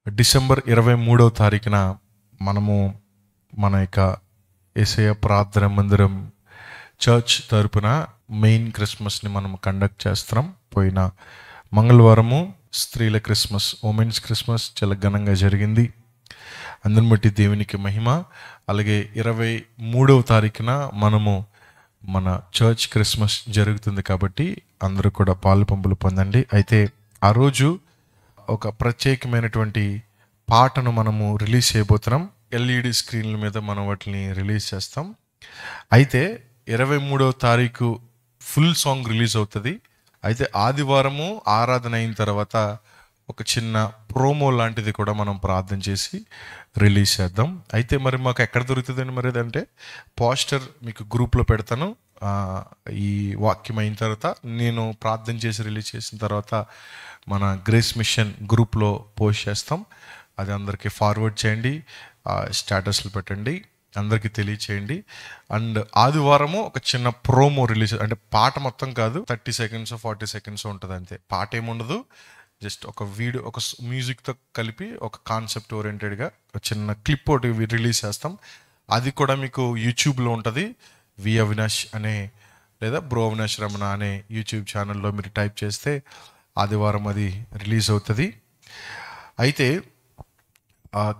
December 23వ తారీఖున మనము మన యొక్క యేసయ్య ప్రార్థన మందిరం చర్చ్ తరపున మెయిన్ క్రిస్మస్ని మనం కండక్ట్ చేస్తున్నాం. పోయిన మంగళవారము స్త్రీల క్రిస్మస్, ఉమెన్స్ క్రిస్మస్ చాలా ఘనంగా జరిగింది. అందరిని బట్టి దేవునికి మహిమ. అలాగే 23వ తారీఖున మనము మన చర్చ్ క్రిస్మస్ జరుగుతుంది కాబట్టి అందరూ కూడా పాలు పంపులు పొందండి. అయితే ఆ రోజు ఒక ప్రత్యేకమైనటువంటి పాటను మనము రిలీజ్ చేయబోతున్నాం. ఎల్ఈడి స్క్రీన్ల మీద మనం వాటిని రిలీజ్ చేస్తాం. అయితే 23వ తారీఖు ఫుల్ సాంగ్ రిలీజ్ అవుతుంది. అయితే ఆదివారము ఆరాధన అయిన తర్వాత ఒక చిన్న ప్రోమో లాంటిది కూడా మనం ప్రార్థన చేసి రిలీజ్ చేద్దాం. అయితే మరి మాకు ఎక్కడ దొరుకుతుందండి? మరి ఏదంటే పోస్టర్ మీకు గ్రూప్లో పెడతాను. ఈ వాక్యం అయిన తర్వాత నేను ప్రార్థన చేసి రిలీజ్ చేసిన తర్వాత మన గ్రేస్ మిషన్ గ్రూప్లో పోస్ట్ చేస్తాం. అది అందరికీ ఫార్వర్డ్ చేయండి, స్టేటస్లు పెట్టండి, అందరికీ తెలియచేయండి. అండ్ ఆదివారము ఒక చిన్న ప్రోమో రిలీజ్, అంటే పాట మొత్తం కాదు, 30 సెకండ్స్ 40 సెకండ్స్ ఉంటుంది అంతే. పాట ఏముండదు, జస్ట్ ఒక వీడియో, ఒక మ్యూజిక్తో కలిపి ఒక కాన్సెప్ట్ ఓరియంటెడ్గా ఒక చిన్న క్లిప్ ఒకటి రిలీజ్ చేస్తాం. అది కూడా మీకు యూట్యూబ్లో ఉంటుంది. వి అవినాష్ అనే లేదా బ్రో అవినాష్ రమణ అనే యూట్యూబ్ ఛానల్లో మీరు టైప్ చేస్తే ఆదివారం అది రిలీజ్ అవుతుంది. అయితే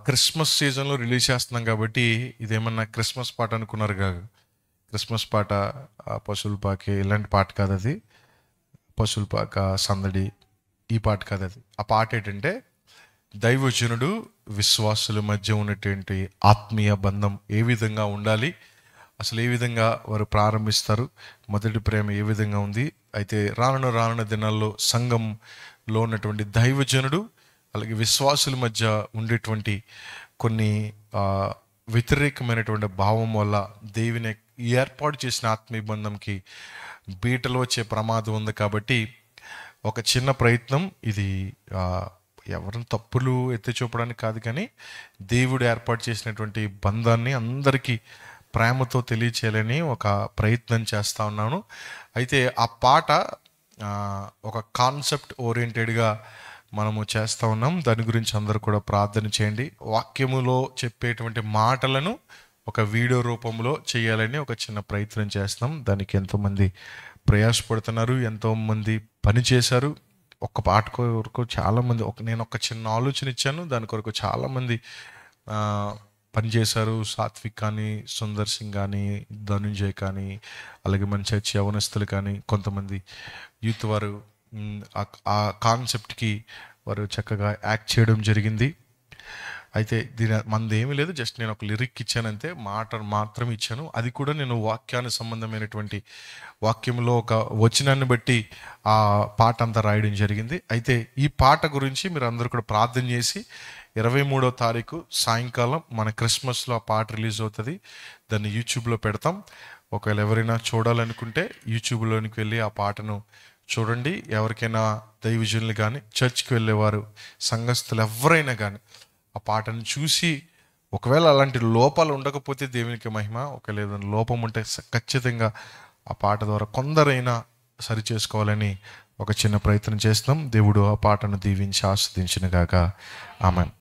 క్రిస్మస్ సీజన్లో రిలీజ్ చేస్తున్నాం కాబట్టి ఇదేమన్నా క్రిస్మస్ పాట అనుకున్నారు కాదు. క్రిస్మస్ పాట పశువుల పాకే ఇలాంటి పాట కాదు. అది పశువుల పాక సందడి ఈ పాట కాదు. అది ఆ పాట ఏంటంటే దైవజనుడు విశ్వాసుల మధ్య ఉన్నటువంటి ఆత్మీయ బంధం ఏ విధంగా ఉండాలి, అసలు ఏ విధంగా వారు ప్రారంభిస్తారు, మొదటి ప్రేమ ఏ విధంగా ఉంది. అయితే రానున్న దినాల్లో సంఘంలో ఉన్నటువంటి దైవజనుడు అలాగే విశ్వాసుల మధ్య ఉండేటువంటి కొన్ని వ్యతిరేకమైనటువంటి భావం వల్ల దేవుని ఏర్పాటు చేసిన ఆత్మీయ బంధంకి బీటలు వచ్చే ప్రమాదం ఉంది. కాబట్టి ఒక చిన్న ప్రయత్నం ఇది, ఎవరిని తప్పులు ఎత్తి చూపడానికి కాదు, కానీ దేవుడు ఏర్పాటు చేసినటువంటి బంధాన్ని అందరికీ ప్రేమతో తెలియచేయాలని ఒక ప్రయత్నం చేస్తూ ఉన్నాను. అయితే ఆ పాట ఒక కాన్సెప్ట్ ఓరియంటెడ్గా మనము చేస్తూ ఉన్నాం. దాని గురించి అందరూ కూడా ప్రార్థన చేయండి. వాక్యములో చెప్పేటువంటి మాటలను ఒక వీడియో రూపంలో చేయాలని ఒక చిన్న ప్రయత్నం చేస్తున్నాం. దానికి ఎంతోమంది ప్రయాసపడుతున్నారు, ఎంతోమంది పని చేశారు. ఒక్క పాట కొరకు చాలామంది, నేను ఒక చిన్న ఆలోచన ఇచ్చాను, దాని కొరకు చాలామంది పనిచేశారు. సాత్విక్ కానీ, సుందర్ సింగ్ కానీ, ధనుంజయ్ కానీ, అలాగే మన చర్చి యవనస్తులు కానీ, కొంతమంది యూత్ వారు ఆ కాన్సెప్ట్కి వారు చక్కగా యాక్ట్ చేయడం జరిగింది. అయితే మనది ఏమీ లేదు, జస్ట్ నేను ఒక లిరిక్ ఇచ్చానంతే, మాట మాత్రం ఇచ్చాను. అది కూడా నేను వాక్యానికి సంబంధమైనటువంటి వాక్యంలో ఒక వచనాన్ని బట్టి ఆ పాట అంతా రాయడం జరిగింది. అయితే ఈ పాట గురించి మీరు అందరూ కూడా ప్రార్థన చేసి 23వ తారీఖు సాయంకాలం మన క్రిస్మస్లో ఆ పాట రిలీజ్ అవుతుంది. దాన్ని యూట్యూబ్లో పెడతాం. ఒకవేళ ఎవరైనా చూడాలనుకుంటే యూట్యూబ్లోనికి వెళ్ళి ఆ పాటను చూడండి. ఎవరికైనా దైవజనులు కానీ, చర్చ్కి వెళ్ళేవారు, సంఘస్థులు ఎవరైనా కానీ ఆ పాటను చూసి, ఒకవేళ అలాంటి లోపాలు ఉండకపోతే దేవునికి మహిమ, ఒకవేళ ఏదైనా లోపం ఉంటే ఖచ్చితంగా ఆ పాట ద్వారా కొందరైనా సరి చేసుకోవాలని ఒక చిన్న ప్రయత్నం చేస్తున్నాం. దేవుడు ఆ పాటను దీవించి ఆస్వాదించును గాక. ఆమేన్.